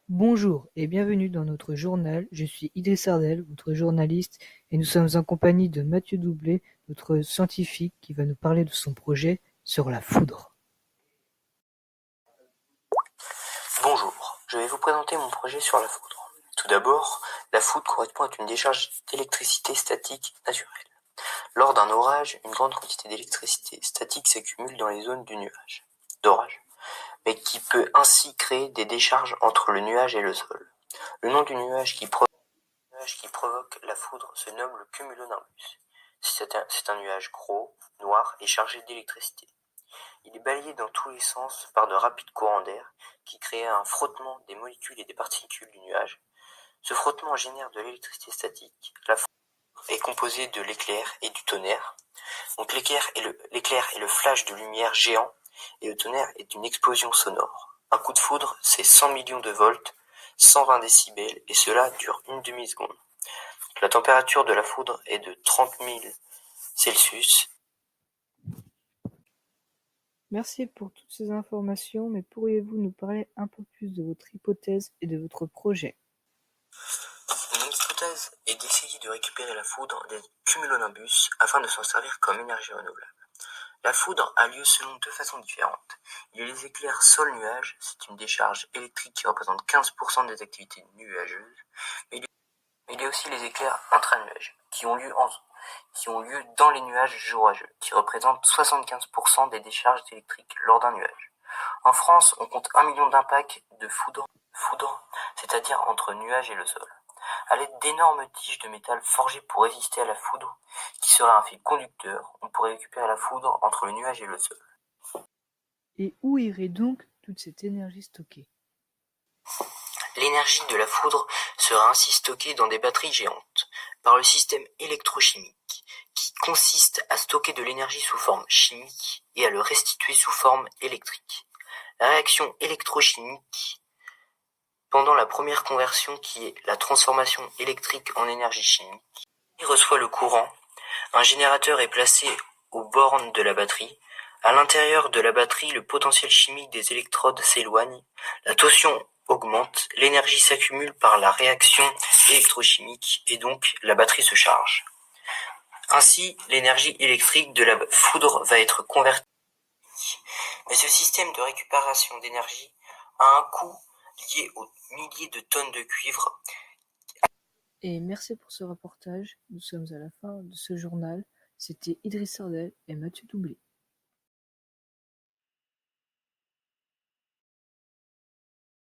Bonjour et bienvenue dans notre journal. Je suis Idriss Ardel, votre journaliste, et nous sommes en compagnie de Mathieu Doublet, notre scientifique, qui va nous parler de son projet sur la foudre. Bonjour, je vais vous présenter mon projet sur la foudre. Tout d'abord, la foudre correspond à une décharge d'électricité statique naturelle. Lors d'un orage, une grande quantité d'électricité statique s'accumule dans les zones du nuage d'orage, mais qui peut ainsi créer des décharges entre le nuage et le sol. Le nom du nuage qui provoque la foudre se nomme le cumulonimbus. C'est un nuage gros, noir et chargé d'électricité. Il est balayé dans tous les sens par de rapides courants d'air qui créent un frottement des molécules et des particules du nuage. Ce frottement génère de l'électricité statique. La foudre est composée de l'éclair et du tonnerre. Donc l'éclair est le flash de lumière géant et le tonnerre est une explosion sonore. Un coup de foudre, c'est 100 millions de volts, 120 décibels et cela dure une demi-seconde. La température de la foudre est de 30 000 Celsius. Merci pour toutes ces informations, mais pourriez-vous nous parler un peu plus de votre hypothèse et de votre projet? Mon hypothèse est d'essayer de récupérer la foudre des cumulonimbus afin de s'en servir comme énergie renouvelable. La foudre a lieu selon deux façons différentes. Il y a les éclairs sol-nuage, c'est une décharge électrique qui représente 15% des activités nuageuses, mais il y a aussi les éclairs intra-nuages, qui ont lieu dans les nuages orageux, qui représentent 75% des décharges électriques lors d'un nuage. En France, on compte 1 million d'impacts de foudre, c'est-à-dire entre nuages et le sol. À l'aide d'énormes tiges de métal forgées pour résister à la foudre, qui serait un fil conducteur, on pourrait récupérer la foudre entre le nuage et le sol. Et où irait donc toute cette énergie stockée? L'énergie de la foudre sera ainsi stockée dans des batteries géantes, par le système électrochimique, qui consiste à stocker de l'énergie sous forme chimique et à le restituer sous forme électrique. La réaction électrochimique, pendant la première conversion qui est la transformation électrique en énergie chimique, reçoit le courant. Un générateur est placé aux bornes de la batterie. À l'intérieur de la batterie, le potentiel chimique des électrodes s'éloigne, la tension augmente, l'énergie s'accumule par la réaction électrochimique et donc la batterie se charge. Ainsi, l'énergie électrique de la foudre va être convertie. Mais ce système de récupération d'énergie a un coût lié aux milliers de tonnes de cuivre. Et merci pour ce reportage. Nous sommes à la fin de ce journal. C'était Idriss Ardel et Mathieu Doublet.